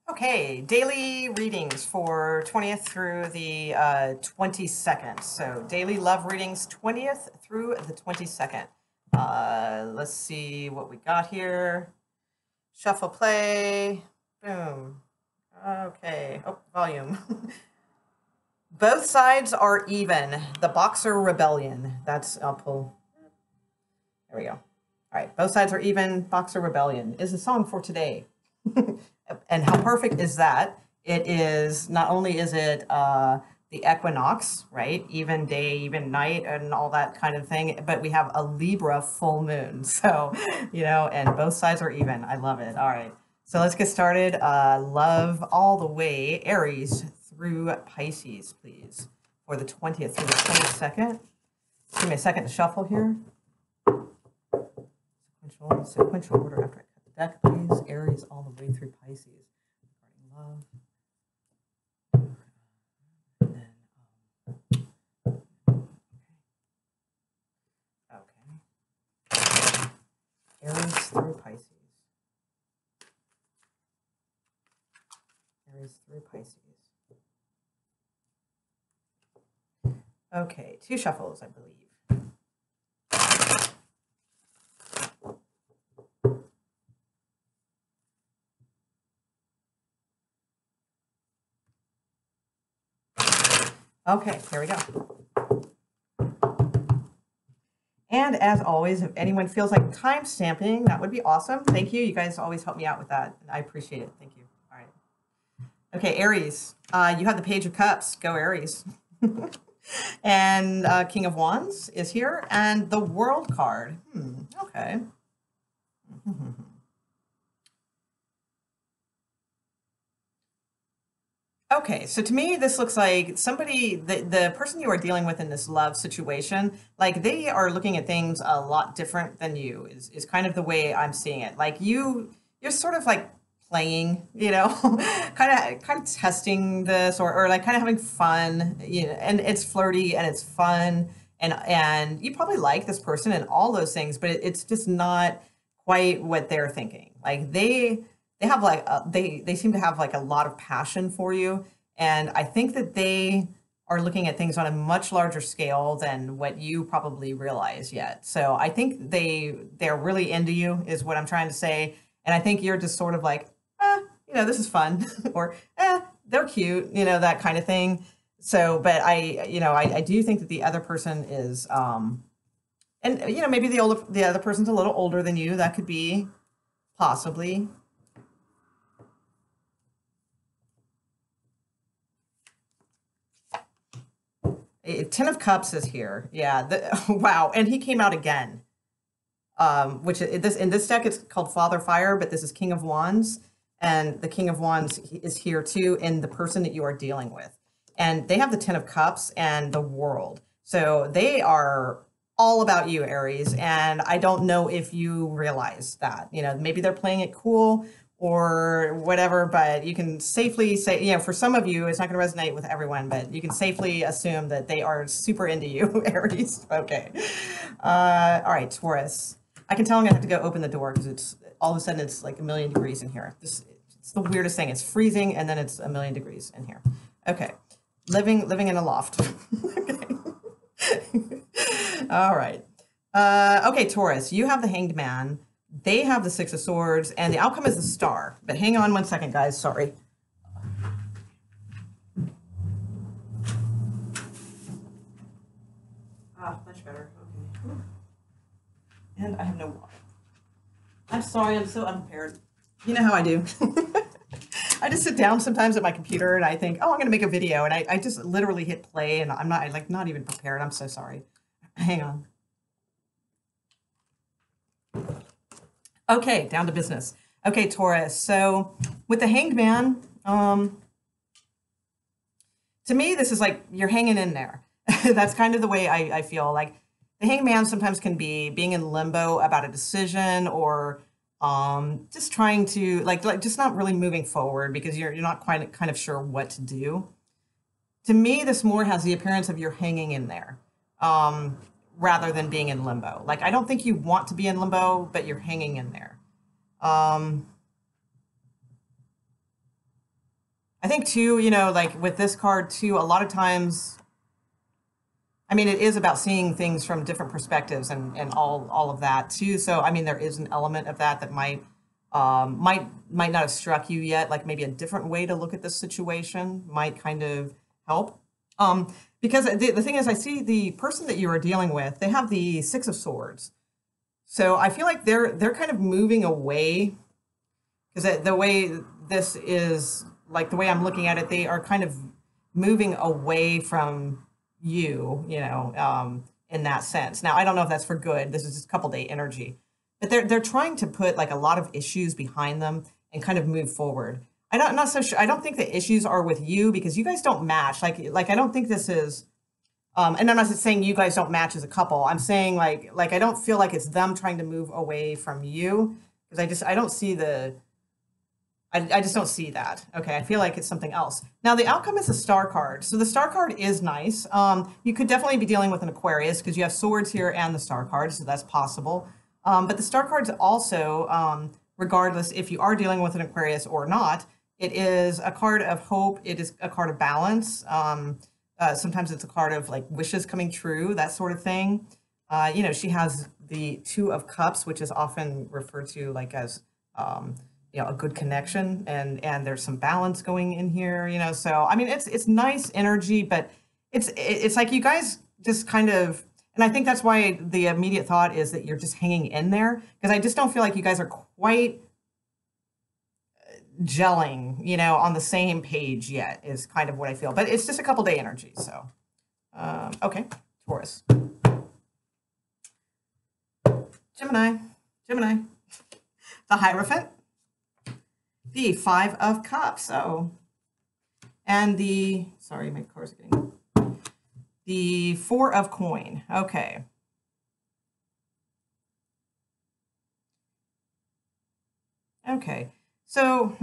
Okay, daily readings for 20th through the 22nd. So daily love readings 20th through the 22nd. Let's see what we got here. Shuffle play. Boom. Okay. Oh, volume. Both sides are even. The Boxer Rebellion. I'll pull. There we go. All right. Both sides are even. Boxer Rebellion is the song for today. And how perfect is that? It is, not only is it the equinox, right? Even day, even night, and all that kind of thing, but we have a Libra full moon. So, and both sides are even. I love it. All right. So let's get started. Love all the way, Aries through Pisces, please, for the 20th through the 22nd. Give me a second to shuffle here. Sequential order after I cut the deck, please. Aries all the way through Pisces. Regarding love. And then, okay. Aries through Pisces. Aries through Pisces. Okay, 2 shuffles, I believe. Okay, here we go. And as always, if anyone feels like time stamping, that would be awesome. Thank you. You guys always help me out with that. I appreciate it. Thank you. All right. Okay, Aries, you have the Page of Cups. Go Aries. And King of Wands is here. And the World card. Okay. Okay, so to me, this looks like somebody, the person you are dealing with in this love situation, like they are looking at things a lot different than you, is kind of the way I'm seeing it. Like you're sort of like playing, kind of testing this or like kind of having fun, and it's flirty and it's fun and you probably like this person and all those things, but it's just not quite what they're thinking. Like they have like they seem to have like a lot of passion for you, and I think that they are looking at things on a much larger scale than what you probably realize yet. So I think they're really into you is what I'm trying to say, and I think you're just sort of like, this is fun, or they're cute, that kind of thing. So, but I do think that the other person is and maybe the other person's a little older than you. That could be possibly. Ten of Cups is here. Yeah. Wow. And he came out again. Which in this deck it's called Father Fire, but this is King of Wands, and the King of Wands is here too, in the person that you are dealing with. And they have the Ten of Cups and the World. So they are all about you, Aries. And I don't know if you realize that. Maybe they're playing it cool or whatever, but you can safely say, for some of you, it's not going to resonate with everyone, but you can safely assume that they are super into you, Aries. Okay. All right, Taurus. I can tell I'm going to have to go open the door because it's all of a sudden it's like 1,000,000 degrees in here. It's the weirdest thing. It's freezing and then it's 1,000,000 degrees in here. Okay. Living in a loft. Okay. All right. Okay, Taurus, you have the Hanged Man. They have the Six of Swords, and the outcome is the Star. But hang on one second, guys. Sorry. Much better. Okay. And I have no water. I'm sorry. I'm so unprepared. You know how I do. I just sit down sometimes at my computer and I think, oh, I'm going to make a video. And I just literally hit play and I'm not even prepared. I'm so sorry. Hang on. Okay, down to business. Okay, Taurus. So with the Hanged Man, to me, this is like you're hanging in there. That's kind of the way I feel. Like the Hanged Man sometimes can be being in limbo about a decision or just trying to like just not really moving forward because you're not quite kind of sure what to do. To me, this more has the appearance of you're hanging in there. Rather than being in limbo. Like, I don't think you want to be in limbo, but you're hanging in there. I think too, you know, like with this card too, a lot of times, I mean, it is about seeing things from different perspectives and all of that too. So, I mean, there is an element of that that might not have struck you yet. Like maybe a different way to look at this situation might kind of help. Because the thing is, I see the person that you are dealing with, they have the Six of Swords. So I feel like they're kind of moving away, because the way this is, like the way I'm looking at it, they are kind of moving away from you, you know, in that sense. Now, I don't know if that's for good. This is just couple day energy, but they're trying to put like a lot of issues behind them and kind of move forward. I'm not so sure. I don't think the issues are with you because you guys don't match. Like I don't think this is. And I'm not just saying you guys don't match as a couple. I'm saying like I don't feel like it's them trying to move away from you, because I don't see the. I just don't see that. Okay, I feel like it's something else. Now, the outcome is a star card. So the star card is nice. You could definitely be dealing with an Aquarius because you have swords here and the star card, so that's possible. But the star card's also, regardless if you are dealing with an Aquarius or not, it is a card of hope. It is a card of balance. Sometimes it's a card of like wishes coming true, that sort of thing. You know, she has the Two of Cups, which is often referred to like as you know, a good connection, and there's some balance going in here, you know. So I mean, it's nice energy, but it's like you guys just kind of, and I think that's why the immediate thought is that you're just hanging in there, because I just don't feel like you guys are quite gelling, you know, on the same page yet, is kind of what I feel. But it's just a couple day energy. So okay, Taurus, Gemini, the Hierophant, the Five of Cups. Oh, and the, sorry, my cards are getting, the Four of Coin. Okay. Okay. So,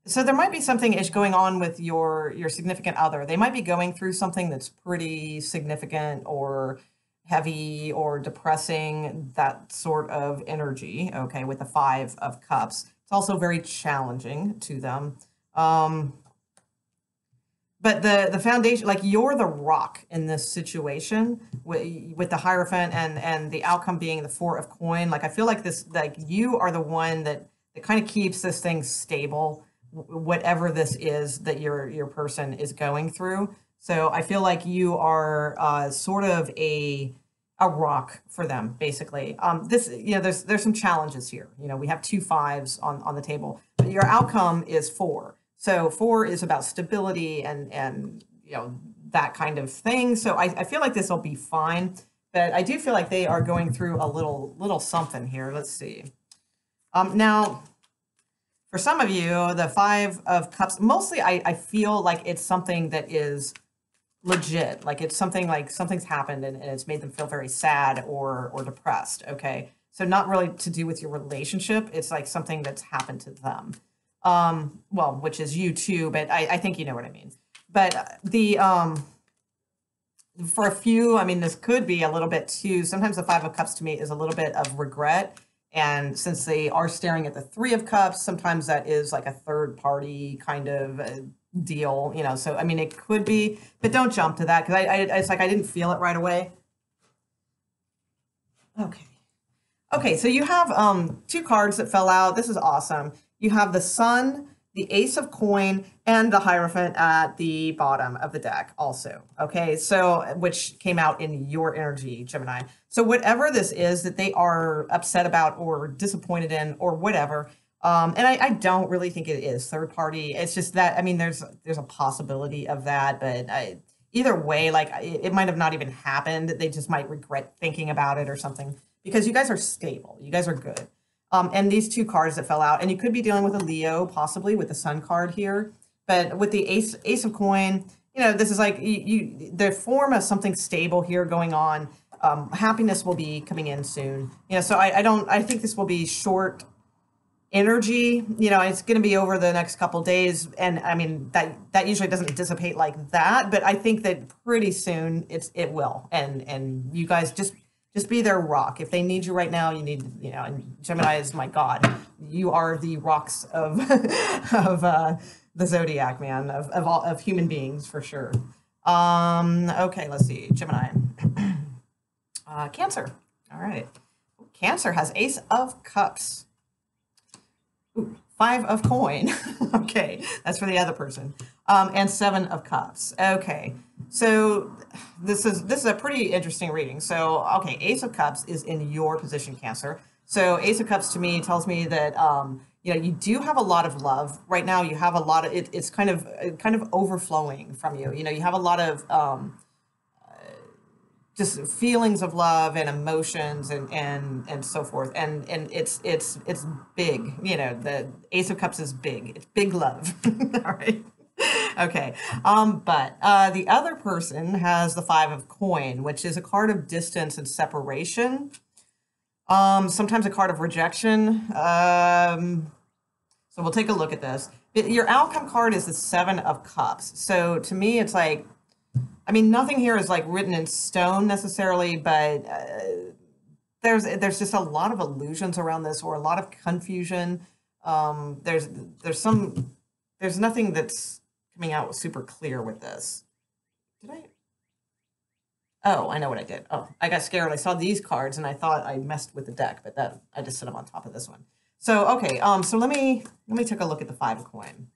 So there might be something ish going on with your significant other. They might be going through something that's pretty significant or heavy or depressing, that sort of energy, okay, with the Five of Cups. It's also very challenging to them. But the foundation, like you're the rock in this situation with the Hierophant and the outcome being the Four of Coin. Like I feel like this, like you are the one that kind of keeps this thing stable, whatever this is that your person is going through. So I feel like you are sort of a rock for them, basically. This, you know, there's some challenges here. You know, we have two fives on the table, but your outcome is four. So four is about stability and you know, that kind of thing. So I feel like this will be fine, but I do feel like they are going through a little something here. Let's see. Now, for some of you, the Five of Cups, mostly I feel like it's something that is legit. Like it's something like something's happened and it's made them feel very sad or depressed, okay? So not really to do with your relationship. It's like something that's happened to them. Well, which is you too, but I think you know what I mean. But the, for a few, I mean, this could be a little bit too, sometimes the Five of Cups to me is a little bit of regret. And since they are staring at the Three of Cups, sometimes that is like a third party kind of deal, you know. So, I mean, it could be, but don't jump to that because it's like I didn't feel it right away. Okay. Okay, so you have two cards that fell out. This is awesome. You have the Sun, the Ace of Coin, and the Hierophant at the bottom of the deck also, okay? So, which came out in your energy, Gemini. So whatever this is that they are upset about or disappointed in or whatever, and I don't really think it is third party. It's just that, I mean, there's a possibility of that, but either way, like it might have not even happened. They just might regret thinking about it or something because you guys are stable. You guys are good. And these two cards that fell out, and you could be dealing with a Leo, possibly with the Sun card here, but with the Ace of Coin, you know, this is like the form of something stable here going on. Happiness will be coming in soon, you know. So I think this will be short energy. You know, it's going to be over the next couple days, and I mean that usually doesn't dissipate like that, but I think that pretty soon it will, and you guys just Just be their rock. If they need you right now, you need, you know, and Gemini is, my God, you are the rocks of of the zodiac, man, of all of human beings for sure. Okay, let's see, Gemini, Cancer. All right, Cancer has Ace of Cups. Ooh, 5 of coin. Okay, that's for the other person. And 7 of cups. Okay, so this is a pretty interesting reading. So, okay, Ace of Cups is in your position, Cancer. So Ace of Cups to me tells me that you know, you do have a lot of love right now. You have a lot of it's kind of overflowing from you. You know, you have a lot of just feelings of love and emotions and so forth, and it's big. You know, the Ace of Cups is big. It's big love. All right. Okay. But the other person has the 5 of coin, which is a card of distance and separation. Sometimes a card of rejection. So we'll take a look at this. Your outcome card is the 7 of cups. So to me, it's like, I mean, nothing here is like written in stone necessarily, but there's just a lot of illusions around this, or a lot of confusion. There's nothing that's coming out super clear with this. Did I? Oh, I know what I did. Oh, I got scared. I saw these cards and I thought I messed with the deck, but that I just set them on top of this one. So okay, so let me take a look at the 5 of coin.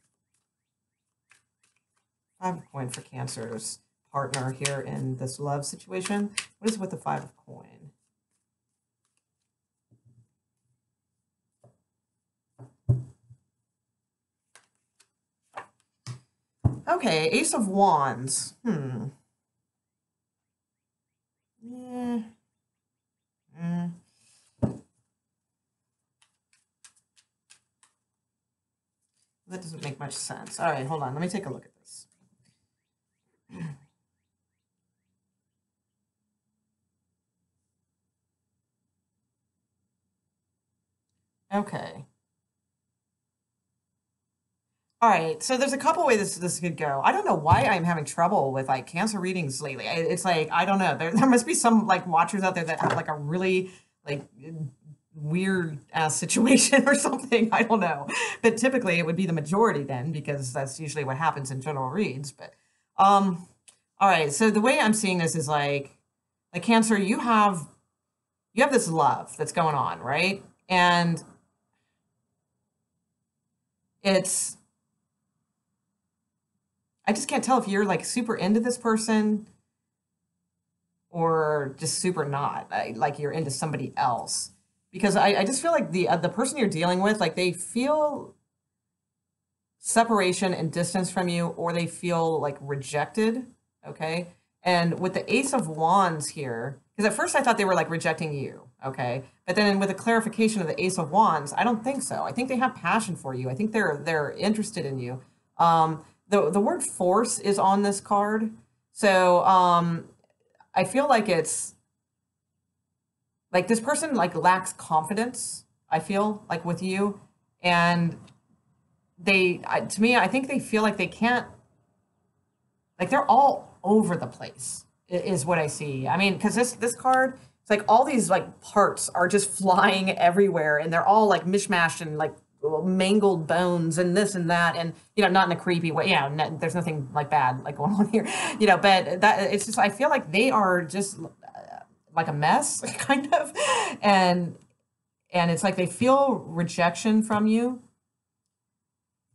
5 of coin for Cancer's partner here in this love situation. What is with the 5 of coin? Okay, Ace of Wands. Yeah. That doesn't make much sense. All right, hold on. Let me take a look at this. Okay. All right, so there's a couple ways this could go. I don't know why I'm having trouble with like Cancer readings lately. It's like, I don't know. There must be some like watchers out there that have like a really like weird ass situation or something. I don't know. But typically it would be the majority then, because that's usually what happens in general reads. But all right, so the way I'm seeing this is like Cancer, you have this love that's going on, right? And it's, I just can't tell if you're like super into this person or just super not, like you're into somebody else. Because I just feel like the person you're dealing with, like they feel separation and distance from you, or they feel like rejected, okay? And with the Ace of Wands here, because at first I thought they were like rejecting you, okay? But then with the clarification of the Ace of Wands, I don't think so. I think they have passion for you. I think they're interested in you. The word force is on this card. So I feel like it's like this person like lacks confidence, I feel like, with you. And to me, I think they feel like they can't, like they're all over the place is what I see. I mean, because this card, it's like all these like parts are just flying everywhere, and they're all like mishmashed and like mangled bones and this and that, and you know, not in a creepy way. Yeah, there's nothing like bad like going on here, you know. But that it's just, I feel like they are just like a mess, kind of, and it's like they feel rejection from you.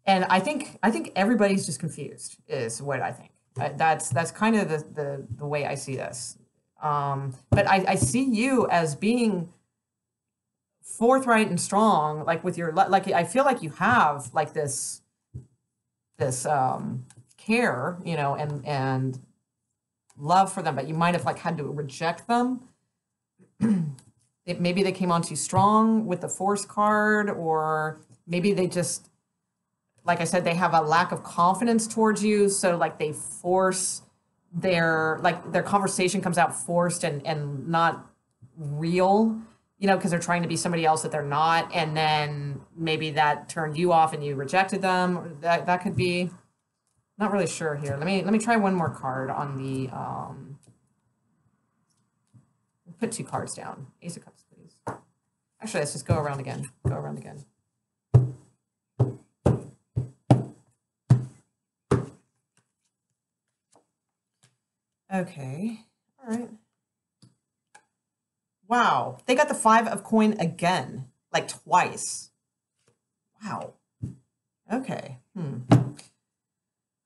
And I think everybody's just confused, is what I think. That's kind of the way I see this. But I see you as being forthright and strong, like with your, like I feel like you have like this care, you know, and love for them, but you might have like had to reject them. Maybe they came on too strong with the Force card, or maybe they just, like I said, they have a lack of confidence towards you, so like they force their conversation comes out forced and not real, you know, because they're trying to be somebody else that they're not, and then maybe that turned you off and you rejected them. That could be, not really sure here. Let me try one more card on the put 2 cards down. Ace of Cups, please. Actually, let's just go around again. Go around again. Okay. All right. Wow. They got the 5 of coin again, like twice. Wow. Okay.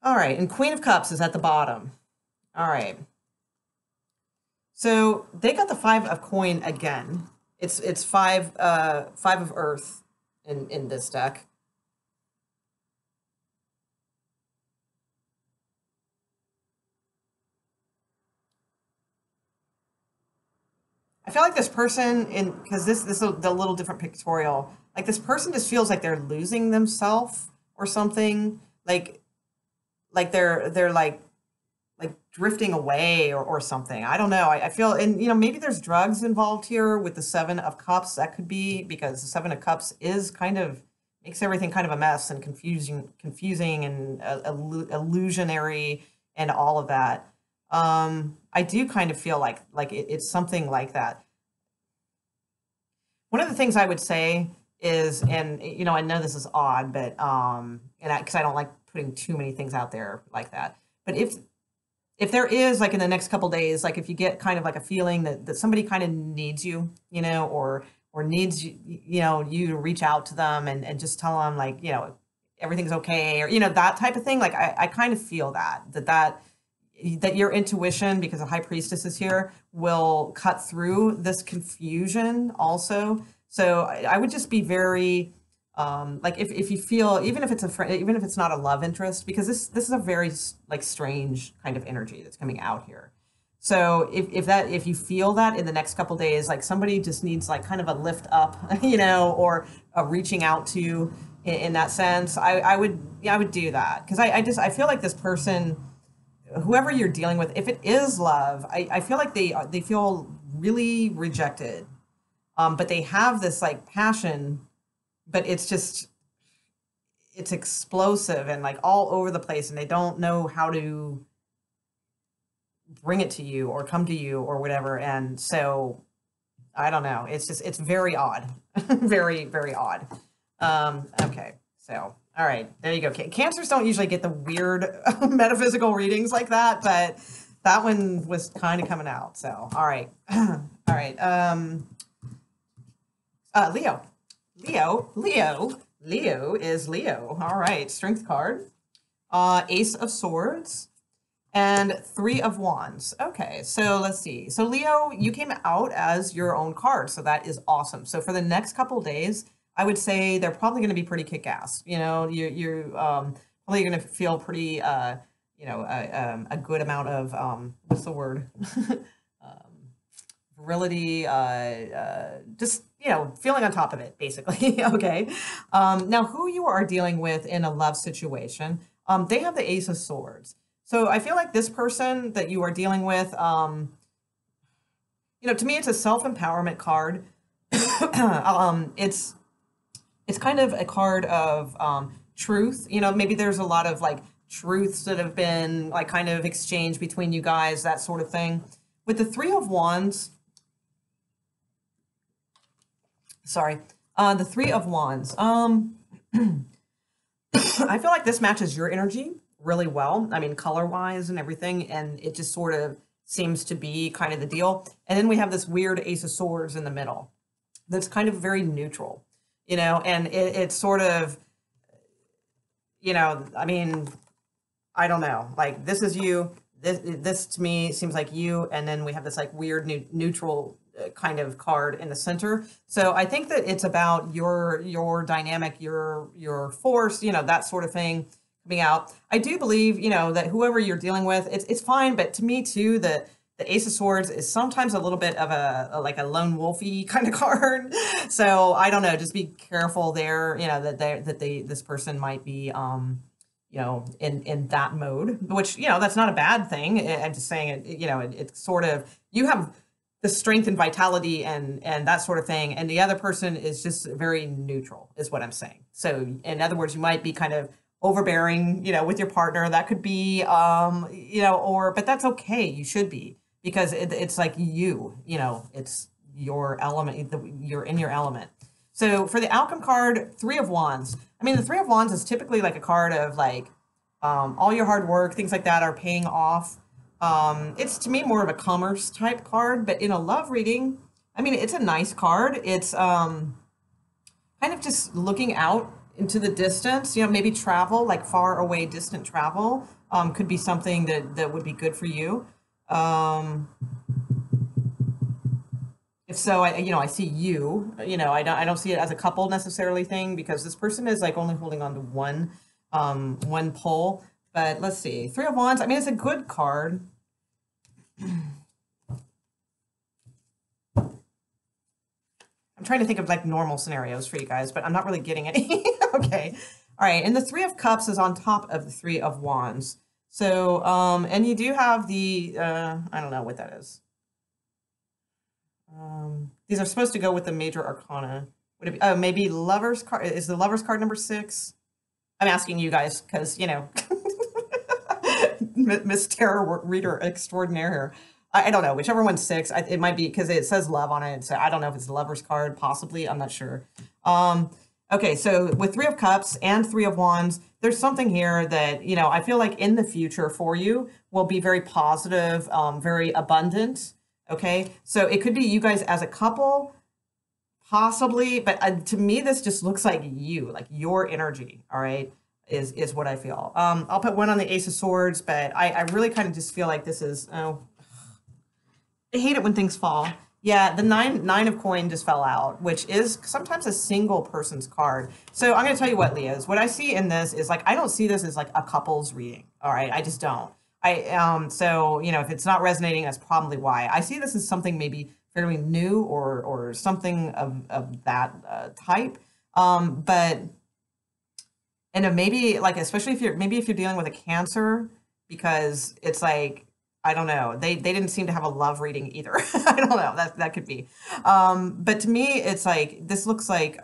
All right. And Queen of Cups is at the bottom. All right. So they got the 5 of coin again. It's 5 of earth in this deck. I feel like this person because this is a little different pictorial. Like this person just feels like they're losing themselves or something. Like they're like drifting away or something. I don't know. I feel, and maybe there's drugs involved here with the 7 of Cups. That could be because the 7 of Cups is kind of makes everything kind of a mess and confusing and illusionary and all of that. I do kind of feel like it's something like that. One of the things I would say is, and I know this is odd, but because I don't like putting too many things out there like that. But if there is like in the next couple days, like if you get kind of like a feeling that somebody kind of needs you, or needs you to reach out to them and just tell them like everything's okay, or that type of thing. Like I kind of feel that your intuition, because the High Priestess is here, will cut through this confusion also. So I would just be very like if you feel, even if it's a friend, even if it's not a love interest, because this is a very like strange kind of energy that's coming out here. So if you feel that in the next couple days, like somebody just needs like kind of a lift up, or a reaching out to in that sense, I would do that, because I feel like this person, whoever you're dealing with, if it is love, I feel like they feel really rejected, but they have this like passion, but it's explosive and like all over the place, and they don't know how to bring it to you or come to you or whatever. And so I don't know, it's very odd. Very, very odd. Okay, so all right, there you go. Cancers don't usually get the weird metaphysical readings like that, but that one was kind of coming out. So, all right. All right. Leo is Leo. All right. Strength card. Ace of Swords and 3 of Wands. Okay. So let's see. So Leo, you came out as your own card. So that is awesome. So for the next couple days, I would say they're probably going to be pretty kick-ass. You're probably going to feel pretty, a good amount of, what's the word? Virility, just, feeling on top of it, basically. Okay. Now, who you are dealing with in a love situation, they have the Ace of Swords. So I feel like this person that you are dealing with, to me, it's a self-empowerment card. It's kind of a card of truth. Maybe there's a lot of like truths that have been like kind of exchanged between you guys, that sort of thing. With the 3 of Wands, the 3 of Wands, I feel like this matches your energy really well. I mean, color-wise and everything, and it just sort of seems to be kind of the deal. And then we have this weird Ace of Swords in the middle that's kind of very neutral. And it's sort of, I mean, I don't know, like this is you, this to me seems like you, and then we have this like weird neutral kind of card in the center. So I think that it's about your dynamic, your force, that sort of thing coming out. I do believe, that whoever you're dealing with, it's fine, but to me too, the Ace of Swords is sometimes a little bit of a lone wolfy kind of card. So I don't know, just be careful there, this person might be, in that mode, which, that's not a bad thing. I'm just saying it's sort of, you have the strength and vitality and that sort of thing. And the other person is just very neutral is what I'm saying. So in other words, you might be kind of overbearing, with your partner. That could be, but that's okay. You should be. because it's like you know, it's your element, you're in your element. So for the outcome card, Three of Wands. I mean, the Three of Wands is typically like a card of like all your hard work, things like that are paying off. It's to me more of a commerce type card, but in a love reading, I mean, it's a nice card. It's kind of just looking out into the distance, you know, maybe travel, like far away, distant travel, could be something that would be good for you. If so, I see you, I don't see it as a couple necessarily thing because this person is like only holding on to one pole. But let's see, Three of Wands. I mean, it's a good card. I'm trying to think of like normal scenarios for you guys, but I'm not really getting any. Okay. All right. And the Three of Cups is on top of the Three of Wands. So, and you do have the, I don't know what that is. These are supposed to go with the major arcana. Would it be, oh, maybe Lover's card. Is the Lover's card number 6? I'm asking you guys because, you know, Miss Tarot Reader Extraordinaire here. I don't know, whichever one's 6. It might be because it says love on it. So I don't know if it's the Lover's card, possibly. I'm not sure. Okay, so with Three of Cups and Three of Wands, there's something here that, you know, I feel like in the future for you will be very positive, very abundant. Okay, so it could be you guys as a couple, possibly, but to me, this just looks like you, like your energy, all right, is what I feel. I'll put one on the Ace of Swords, but I really kind of just feel like this is, oh, I hate it when things fall. Yeah, the nine of coin just fell out, which is sometimes a single person's card. So I'm going to tell you what, Leos, what I see in this is like, I don't see this as like a couple's reading. All right. I just don't. So, you know, if it's not resonating, that's probably why. I see this as something maybe fairly new or something of that type. But, and maybe like, especially if you're dealing with a Cancer, because it's like, I don't know. They didn't seem to have a love reading either. I don't know. That could be. But to me, it's like, this looks like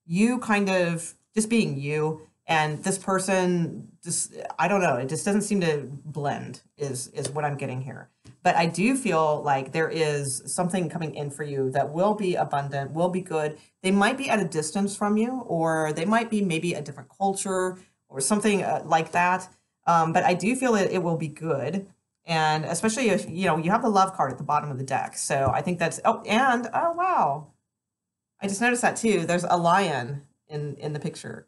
you kind of just being you, and this person just, I don't know. It just doesn't seem to blend is what I'm getting here. But I do feel like there is something coming in for you that will be abundant, will be good. They might be at a distance from you, or they might be maybe a different culture or something like that. But I do feel it will be good. And especially if, you know, you have the love card at the bottom of the deck. So I think that's, oh, and, oh, wow. I just noticed that too. There's a lion in the picture.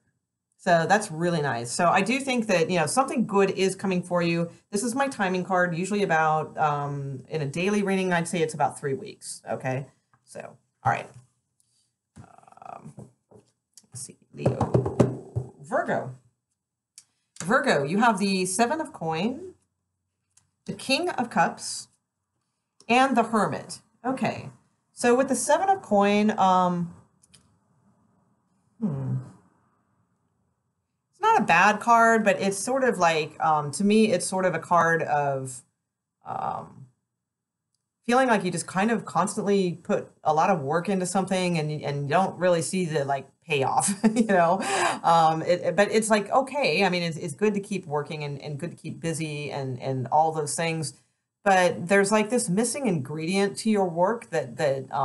So that's really nice. So I do think that, you know, something good is coming for you. This is my timing card, usually about, in a daily reading, I'd say it's about 3 weeks. Okay. So, all right. Let's see, Leo, Virgo. Virgo, you have the 7 of coin, the King of Cups, and the Hermit. Okay, so with the 7 of coin, it's not a bad card, but it's sort of like, to me, it's sort of a card of feeling like you just kind of constantly put a lot of work into something and you don't really see the like payoff, you know. But it's like, okay, I mean, it's good to keep working and good to keep busy and all those things, but there's like this missing ingredient to your work that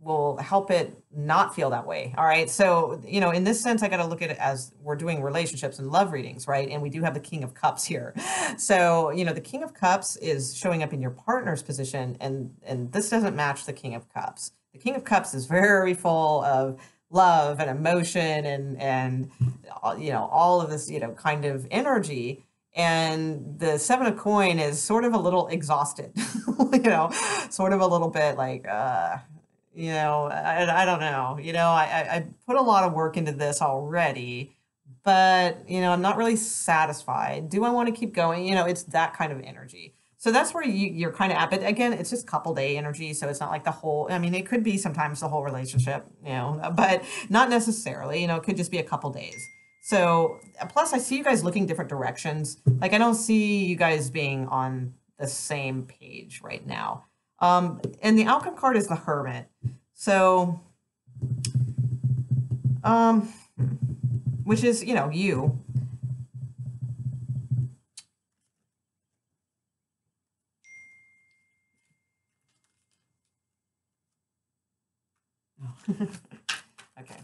will help it not feel that way. All right. So, you know, in this sense, I got to look at it as we're doing relationships and love readings, right? And we do have the King of Cups here. So, you know, the King of Cups is showing up in your partner's position, and this doesn't match the King of Cups. The King of Cups is very full of love and emotion and you know, all of this, you know, kind of energy. And the 7 of coin is sort of a little exhausted, you know, sort of a little bit like, you know, I don't know, you know, I put a lot of work into this already, but, you know, I'm not really satisfied. Do I want to keep going? You know, it's that kind of energy. So that's where you're kind of at. But again, it's just couple day energy. So it's not like the whole, I mean, it could be sometimes the whole relationship, you know, but not necessarily, you know, it could just be a couple days. So plus I see you guys looking different directions. Like I don't see you guys being on the same page right now. And the outcome card is the Hermit. So, which is, you know, you. Okay.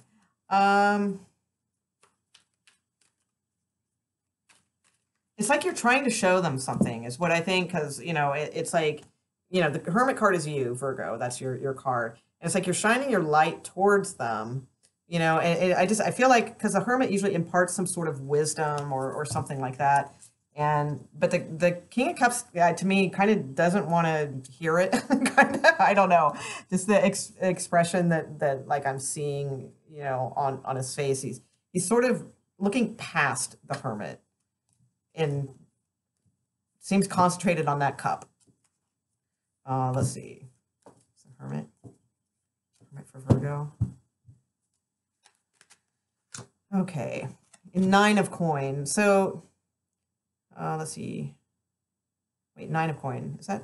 It's like you're trying to show them something is what I think, because, you know, it's like, you know, the Hermit card is you, Virgo. That's your card. And it's like you're shining your light towards them, you know, and I feel like, because the Hermit usually imparts some sort of wisdom or something like that. But the King of Cups, to me, kind of doesn't want to hear it. Kind of, I don't know, just the expression that like I'm seeing, you know, on his face. He's sort of looking past the Hermit and seems concentrated on that cup. Let's see. So Hermit for Virgo. Okay, 9 of coin. So let's see. Wait, 9 of coin. Is that?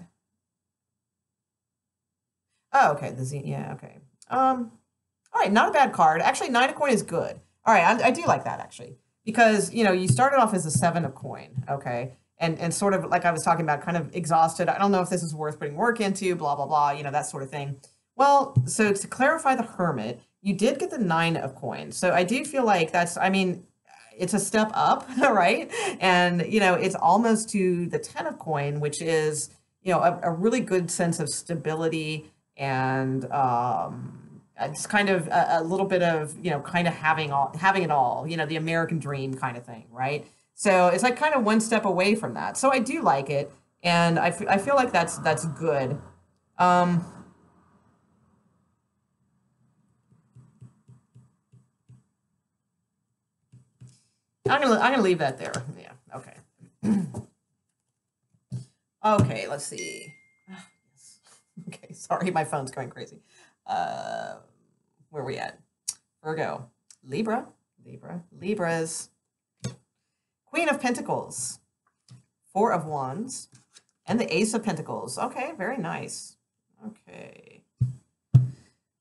Oh, okay. Yeah, okay. All right, not a bad card. Actually, 9 of coin is good. All right, I do like that actually, because, you know, you started off as a 7 of coin, okay, and sort of like I was talking about, kind of exhausted. I don't know if this is worth putting work into, blah blah blah, you know, that sort of thing. Well, so to clarify the Hermit, you did get the 9 of coins, so I do feel like that's, I mean, it's a step up, right? And, you know, it's almost to the 10 of coin, which is, you know, a really good sense of stability and it's kind of a little bit of, you know, kind of having it all, you know, the American dream kind of thing, right? So it's like kind of one step away from that. So I do like it, and I feel like that's good. I'm gonna leave that there. Yeah. Okay. Okay. Let's see. Okay. Sorry, my phone's going crazy. Where are we at? Virgo, Libras, Queen of Pentacles, 4 of Wands, and the Ace of Pentacles. Okay, very nice. Okay.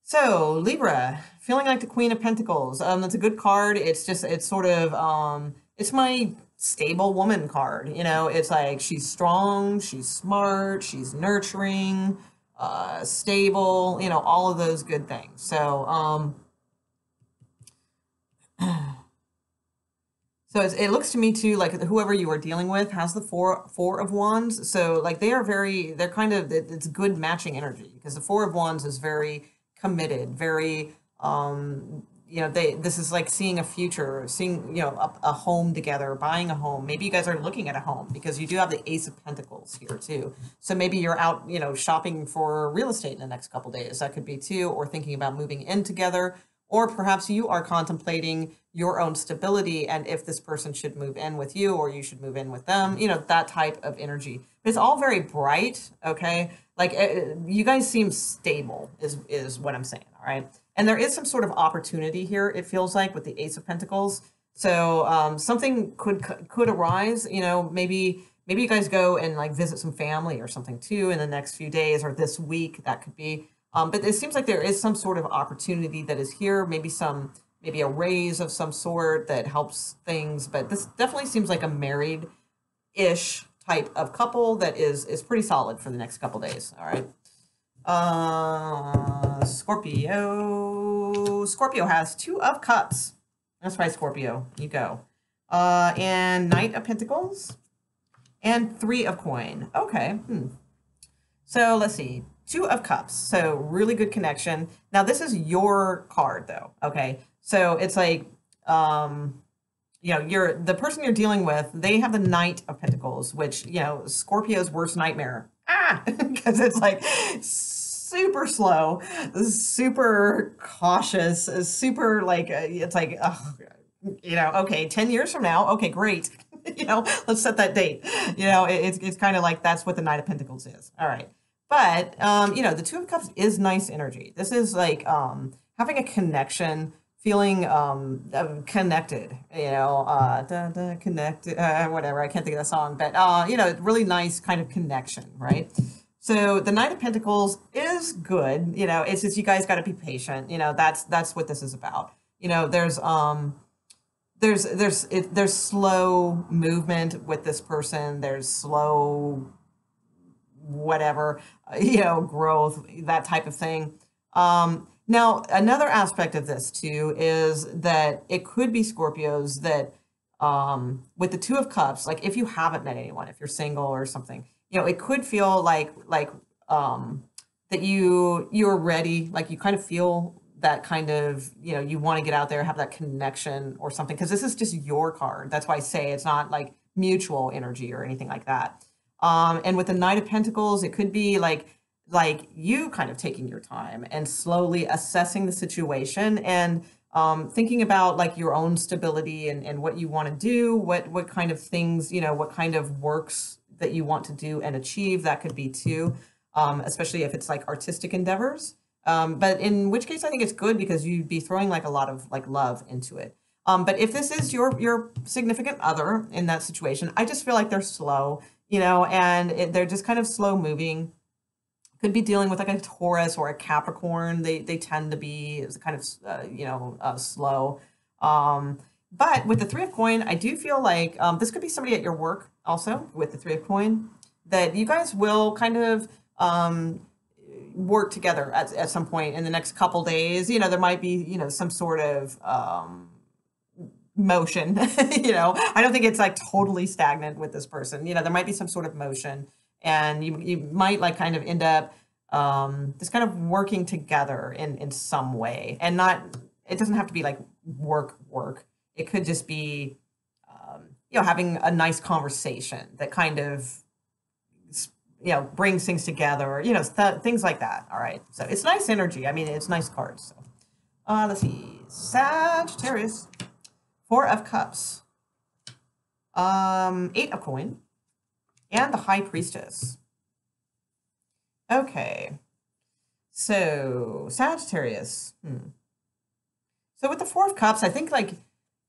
So Libra, feeling like the Queen of Pentacles. That's a good card. It's sort of, it's my stable woman card. You know, it's like she's strong, she's smart, she's nurturing, stable, you know, all of those good things. So, so it looks to me too, like whoever you are dealing with has the four of Wands. So like they're kind of, it's good matching energy, because the 4 of Wands is very committed, very, you know, this is like seeing a future, seeing, you know, a home together, buying a home. Maybe you guys are looking at a home, because you do have the Ace of Pentacles here too. So maybe you're out, you know, shopping for real estate in the next couple days. That could be too, or thinking about moving in together, or perhaps you are contemplating your own stability and if this person should move in with you or you should move in with them, you know, that type of energy. It's all very bright, okay? Like you guys seem stable is what I'm saying, all right? And there is some sort of opportunity here, it feels like, with the Ace of Pentacles. So something could arise, you know, maybe you guys go and like visit some family or something too in the next few days or this week, that could be. But it seems like there is some sort of opportunity that is here, maybe a raise of some sort that helps things. But this definitely seems like a married-ish type of couple that is pretty solid for the next couple days. All right. Scorpio has 2 of Cups. That's right, Scorpio. You go. And Knight of Pentacles and 3 of Coin. Okay. So let's see. 2 of Cups. So really good connection. Now this is your card though. Okay. So it's like, you know, the person you're dealing with, they have the Knight of Pentacles, which, you know, Scorpio's worst nightmare. Because it's like super slow, super cautious, super like, it's like, you know, okay, 10 years from now, okay, great. You know, let's set that date. You know, it's kind of like that's what the Knight of Pentacles is. All right. But, you know, the 2 of Cups is nice energy. This is like having a connection, feeling connected, you know, connected, whatever. I can't think of the song, but, you know, really nice kind of connection, right? So the Knight of Pentacles is good. You know, it's just you guys got to be patient. You know, that's what this is about. You know, there's slow movement with this person. There's slow whatever, you know, growth, that type of thing. Now, another aspect of this too is that it could be Scorpios that with the Two of Cups, like if you haven't met anyone, if you're single or something, you know, it could feel like that you're ready, like you kind of feel that kind of, you know, you want to get out there, have that connection or something, because this is just your card. That's why I say it's not like mutual energy or anything like that. And with the Knight of Pentacles, it could be like you kind of taking your time and slowly assessing the situation and thinking about like your own stability and what you want to do, what kind of things, you know, what kind of works that you want to do and achieve. That could be too, especially if it's like artistic endeavors. But in which case I think it's good because you'd be throwing like a lot of like love into it. But if this is your significant other in that situation, I just feel like they're slow, you know, and they're just kind of slow moving. Could be dealing with like a Taurus or a Capricorn. They tend to be kind of slow. But with the Three of Coin, I do feel like this could be somebody at your work also with the Three of Coin, that you guys will kind of work together at some point in the next couple days. You know, there might be, you know, some sort of motion. You know, I don't think it's like totally stagnant with this person. You know, there might be some sort of motion, and you might like kind of end up just kind of working together in some way, and not, it doesn't have to be like work. It could just be you know, having a nice conversation that kind of, you know, brings things together, you know, things like that. All right, so it's nice energy. I mean, it's nice cards. So let's see, Sagittarius, Four of Cups, Eight of Coin, and the High Priestess. Okay, so Sagittarius. So with the Four of Cups, I think like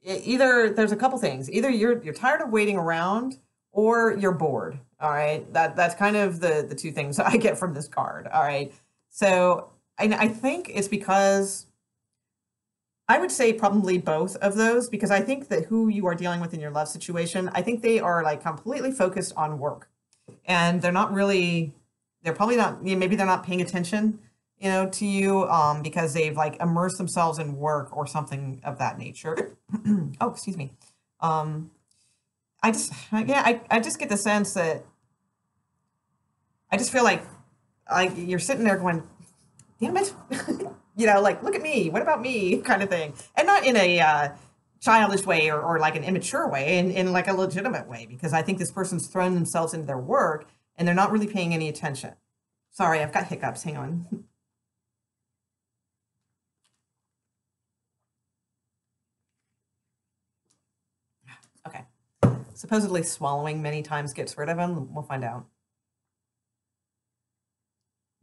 either there's a couple things. Either you're tired of waiting around, or you're bored. All right, that's kind of the two things I get from this card. All right, so I think it's because I would say probably both of those, because I think that who you are dealing with in your love situation, I think they are like completely focused on work, and they're probably not, maybe they're not paying attention, you know, to you because they've like immersed themselves in work or something of that nature. Oh, excuse me. I just get the sense that I just feel like you're sitting there going, damn it. You know, like, look at me, what about me, kind of thing. And not in a childish way or like an immature way, in like a legitimate way, because I think this person's thrown themselves into their work and they're not really paying any attention. Sorry, I've got hiccups, hang on. Okay. Supposedly swallowing many times gets rid of them. We'll find out.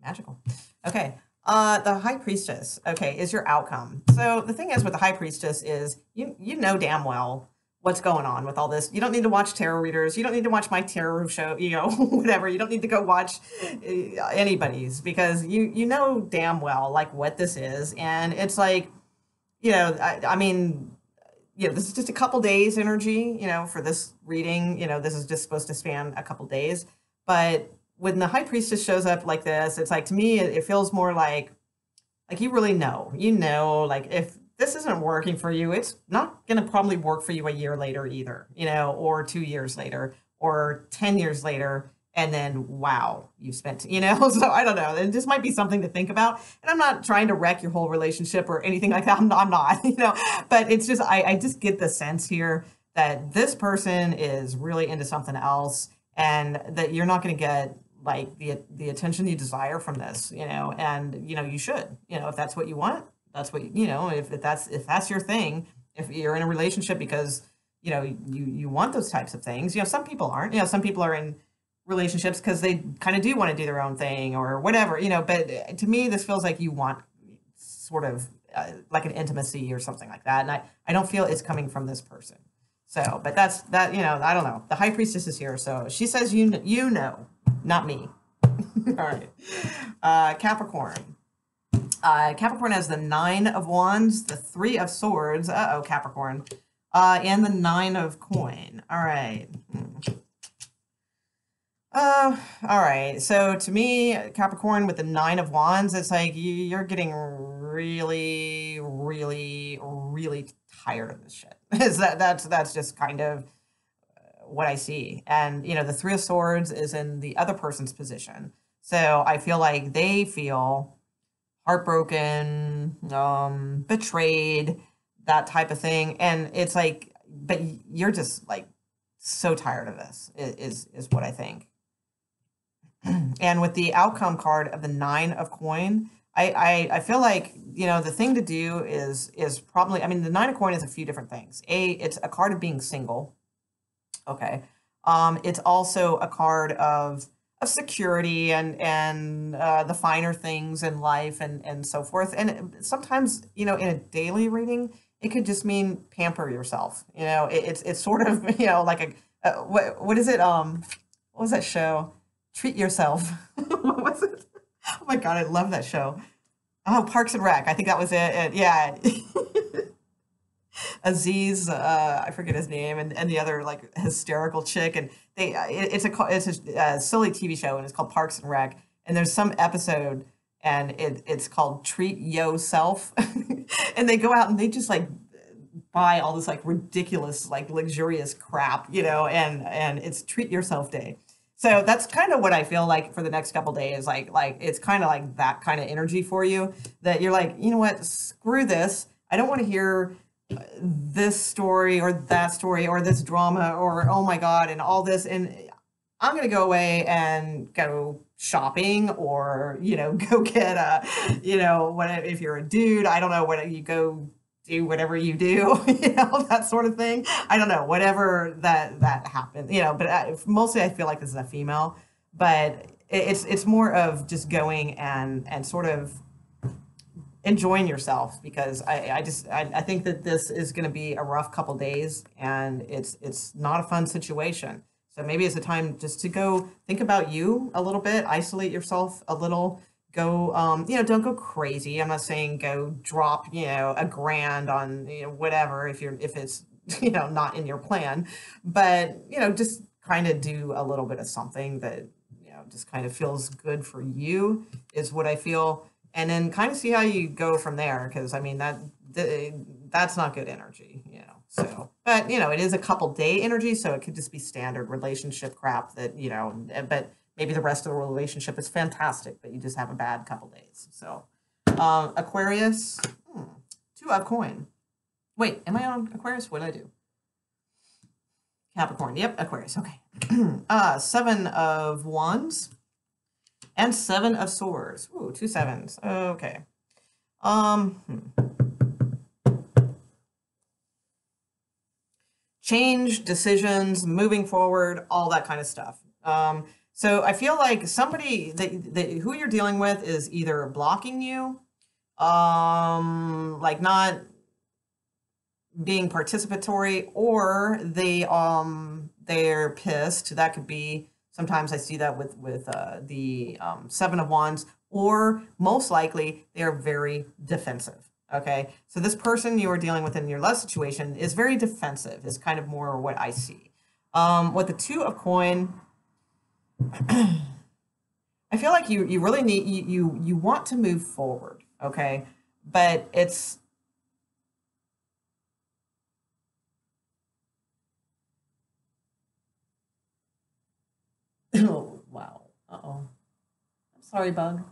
Magical. Okay. The High Priestess, okay, is your outcome. So the thing is with the High Priestess is you know damn well what's going on with all this. You don't need to watch tarot readers. You don't need to watch my tarot show, you know, whatever. You don't need to go watch anybody's, because you know damn well like what this is. And it's like, you know, I mean, you know, this is just a couple days energy, you know, for this reading. You know, this is just supposed to span a couple days. But when the High Priestess shows up like this, it's like, to me, it feels more like you really know, you know, like if this isn't working for you, it's not going to probably work for you a year later either, you know, or 2 years later, or 10 years later. And then, wow, you've spent, you know, so I don't know. It just might be something to think about. And I'm not trying to wreck your whole relationship or anything like that. I'm not, you know, but it's just, I just get the sense here that this person is really into something else, and that you're not going to get like the attention you desire from this, you know. And, you know, you should, you know, if that's what you want, that's what, you know, if that's your thing, if you're in a relationship because, you know, you want those types of things. You know, some people aren't, you know, some people are in relationships because they kind of do want to do their own thing or whatever, you know. But to me, this feels like you want sort of like an intimacy or something like that. And I don't feel it's coming from this person. So, but that's, that, you know, I don't know. The High Priestess is here. So she says, you know, not me. All right. Capricorn. Capricorn has the Nine of Wands, the Three of Swords. Uh-oh, Capricorn. And the Nine of Coin. All right. All right. So to me, Capricorn with the Nine of Wands, it's like you're getting really, really, really tired of this shit. Is that's just kind of what I see. And you know, the Three of Swords is in the other person's position. So I feel like they feel heartbroken, betrayed, that type of thing. And it's like, but you're just like so tired of this is what I think. And with the outcome card of the Nine of Coin, I feel like, you know, the thing to do is probably, I mean, the Nine of Coin is a few different things. It's a card of being single. Okay. It's also a card of security and the finer things in life and so forth. And sometimes, you know, in a daily reading, it could just mean pamper yourself. You know, it's sort of, you know, like what is it? What was that show? Treat Yourself. What was it? Oh my God, I love that show. Oh, Parks and Rec. I think that was it. Yeah. Aziz, I forget his name, and the other like hysterical chick, and it's a silly TV show, and it's called Parks and Rec. And there's some episode, and it's called Treat Yourself, and they go out and they just like buy all this like ridiculous like luxurious crap, you know, and it's Treat Yourself Day. So that's kind of what I feel like for the next couple days. Like it's kind of like that kind of energy for you that you're like, you know what, screw this. I don't want to hear this story or that story or this drama or oh my God and all this, and I'm gonna go away and go shopping or you know go get a you know what if you're a dude, I don't know, what you go do whatever you do, you know, that sort of thing. I don't know, whatever that happens, you know, but mostly I feel like this is a female, but it's more of just going and sort of enjoying yourself, because I think that this is going to be a rough couple days and it's not a fun situation. So maybe it's a time just to go think about you a little bit, isolate yourself a little, go, you know, don't go crazy. I'm not saying go drop, you know, $1,000 on, you know, whatever, if it's, you know, not in your plan, but, you know, just kind of do a little bit of something that, you know, just kind of feels good for you is what I feel. And then kind of see how you go from there, because I mean that's not good energy, you know. So, but you know, it is a couple day energy, so it could just be standard relationship crap that you know. But maybe the rest of the relationship is fantastic, but you just have a bad couple days. So, Aquarius, Two of Coin. Wait, am I on Aquarius? What did I do? Capricorn. Yep, Aquarius. Okay. Seven of Wands. And Seven of Swords. Ooh, 2 sevens. Okay. Change, decisions, moving forward, all that kind of stuff. So I feel like somebody that who you're dealing with is either blocking you, like not being participatory, or they're pissed. That could be. Sometimes I see that with the Seven of Wands, or most likely they are very defensive. Okay, so this person you are dealing with in your love situation is very defensive. Is kind of more what I see. With the Two of Coin, I feel like you really need you want to move forward. Okay, but it's oh, wow. Uh-oh. I'm sorry, bug.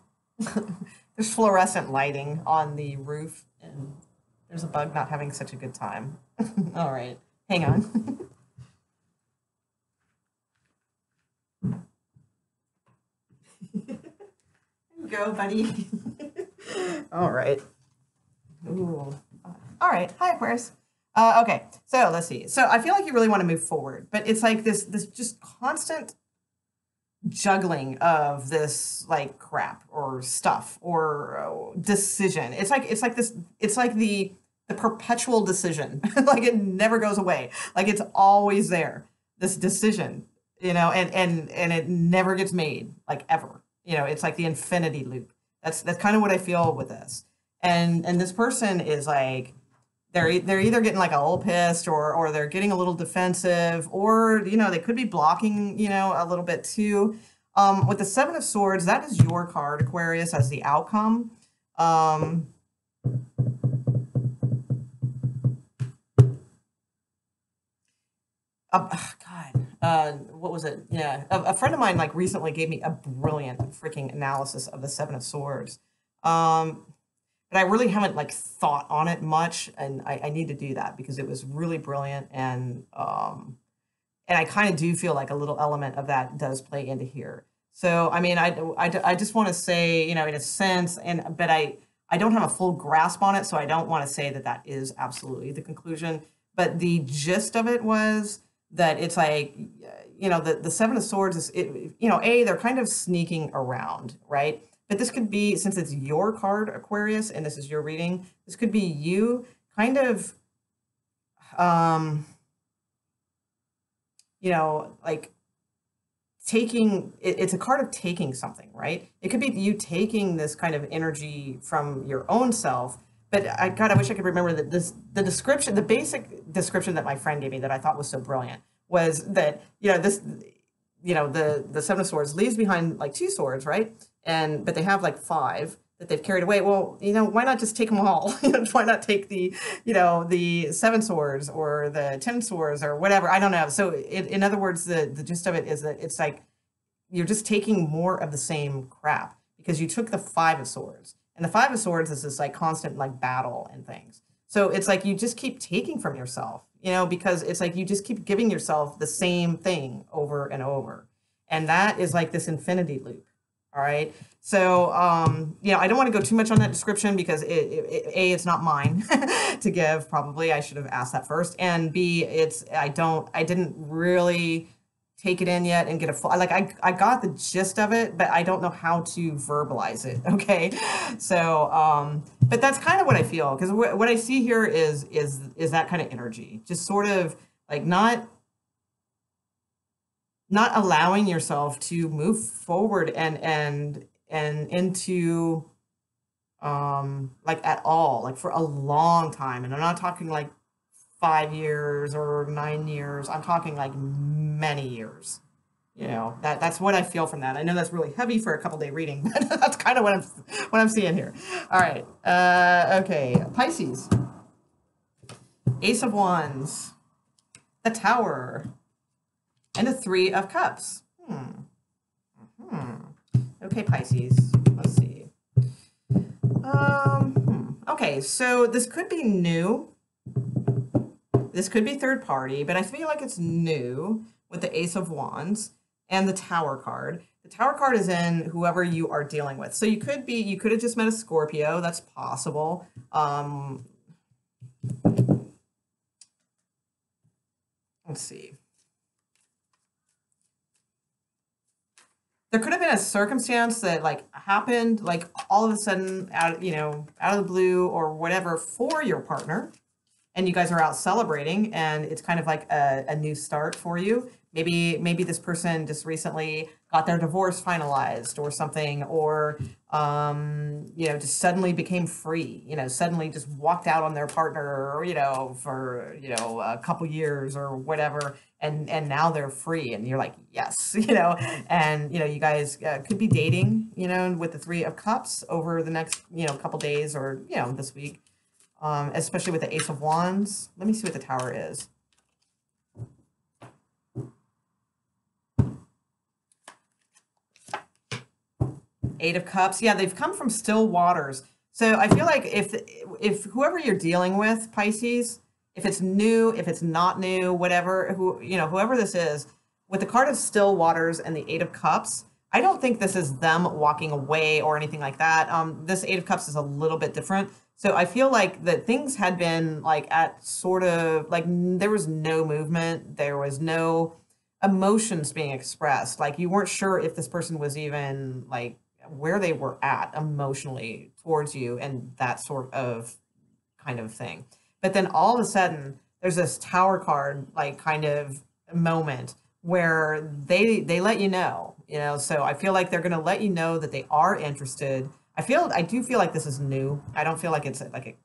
There's fluorescent lighting on the roof, and there's a bug not having such a good time. All right. Hang on. There you go, buddy. All right. Ooh. All right. Hi, Aquarius. Okay. So let's see. So I feel like you really want to move forward, but it's like this just constant juggling of this like crap or stuff or decision. It's like this. It's like the perpetual decision. Like it never goes away. Like it's always there. This decision, you know, and it never gets made. Like ever. You know, it's like the infinity loop. That's kind of what I feel with this. And this person is like. They're either getting like a little pissed or they're getting a little defensive, or you know they could be blocking, you know, a little bit too. With the Seven of Swords, that is your card, Aquarius, as the outcome. God, what was it? Yeah, a friend of mine like recently gave me a brilliant freaking analysis of the Seven of Swords. Um, but I really haven't like thought on it much, and I need to do that because it was really brilliant, and I kind of do feel like a little element of that does play into here. So I mean, I just want to say, you know, in a sense, but I don't have a full grasp on it, so I don't want to say that that is absolutely the conclusion. But the gist of it was that it's like, you know, the Seven of Swords is, you know, they're kind of sneaking around, right? But this could be, since it's your card, Aquarius, and this is your reading, this could be you kind of, um, you know, like taking it's a card of taking something, right? It could be you taking this kind of energy from your own self. But I wish I could remember that the description, the basic description that my friend gave me that I thought was so brilliant was that, you know, this, you know, the Seven of Swords leaves behind like two swords, right? And but they have like five that they've carried away. Well, you know, why not just take them all? You know, why not take the, you know, the seven swords or the 10 swords or whatever? I don't know. So in other words, the gist of it is that it's like you're just taking more of the same crap because you took the five of swords, and the five of swords is this like constant like battle and things. So it's like you just keep taking from yourself, you know, because it's like you just keep giving yourself the same thing over and over. And that is like this infinity loop. All right. So, you know, I don't want to go too much on that description because A, it's not mine to give. Probably I should have asked that first. And B, I didn't really take it in yet and get a full, like, I got the gist of it, but I don't know how to verbalize it. Okay. So, but that's kind of what I feel. Cause what I see here is that kind of energy, just sort of like not allowing yourself to move forward and into like at all, like for a long time. And I'm not talking like 5 years or 9 years. I'm talking like many years. You know, that's what I feel from that. I know that's really heavy for a couple day reading, but that's kind of what I'm seeing here. All right. Okay. Pisces. Ace of Wands. The Tower. And a Three of Cups. Okay, Pisces. Let's see. Okay, so this could be new. This could be third party, but I feel like it's new with the Ace of Wands and the Tower card. The Tower card is in whoever you are dealing with. So you could have just met a Scorpio. That's possible. Let's see. There could have been a circumstance that like happened like all of a sudden out of the blue or whatever for your partner, and you guys are out celebrating and it's kind of like a new start for you. Maybe this person just recently got their divorce finalized or something, or just suddenly became free, suddenly just walked out on their partner, or, for a couple years or whatever, and now they're free, and you're like, yes, and you guys could be dating, with the Three of Cups over the next couple days, or this week, especially with the Ace of Wands. Let me see what the Tower is. Eight of Cups. Yeah, they've come from still waters. So I feel like if whoever you're dealing with, Pisces, if it's new, if it's not new, whatever, whoever this is, with the card of still waters and the Eight of Cups, I don't think this is them walking away or anything like that. This Eight of Cups is a little bit different. So I feel like that things had been like at sort of like there was no movement, there was no emotions being expressed. Like you weren't sure if this person was even like where they were at emotionally towards you and that sort of kind of thing. But then all of a sudden there's this Tower card like kind of moment where they let you know, so I feel like they're going to let you know that they are interested. I do feel like this is new. I don't feel like it's like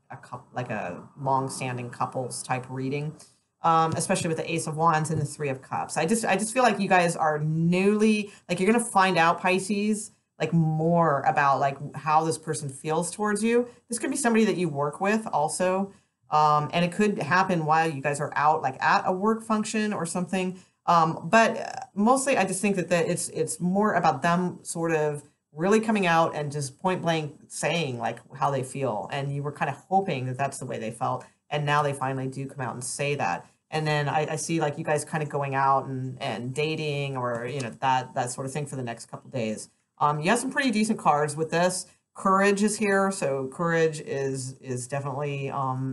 a long-standing couples type reading. Especially with the Ace of Wands and the Three of Cups. I just feel like you guys are newly, like you're going to find out, Pisces, like more about like how this person feels towards you. This could be somebody that you work with also. And it could happen while you guys are out, like at a work function or something. But mostly I just think that it's more about them sort of really coming out and just point blank saying like how they feel. And you were kind of hoping that that's the way they felt. And now they finally do come out and say that. And then I see like you guys kind of going out and dating or, you know, that sort of thing for the next couple days. You have some pretty decent cards with this. Courage is here, so courage is definitely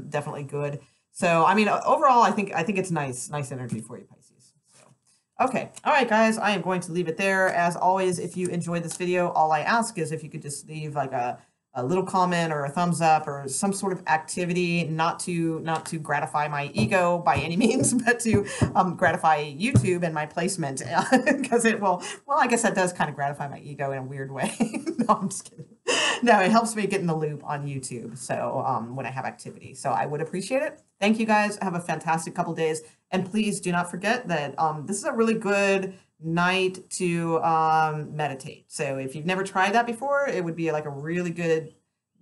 definitely good. So I mean, overall, I think it's nice energy for you, Pisces. So okay, all right, guys, I am going to leave it there. As always, if you enjoyed this video, all I ask is if you could just leave like a little comment or a thumbs up or some sort of activity, not to gratify my ego by any means, but to gratify YouTube and my placement, because it will, well, I guess that does kind of gratify my ego in a weird way. No, I'm just kidding. No, it helps me get in the loop on YouTube. So when I have activity, so I would appreciate it. Thank you guys. Have a fantastic couple days. And please do not forget that this is a really good night to meditate. So if you've never tried that before, it would be like a really good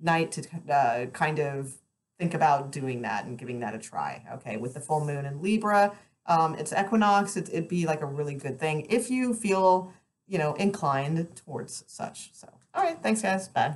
night to kind of think about doing that and giving that a try. Okay, with the full moon in Libra, it's equinox. It'd be like a really good thing if you feel, you know, inclined towards such. So, all right, thanks guys. Bye.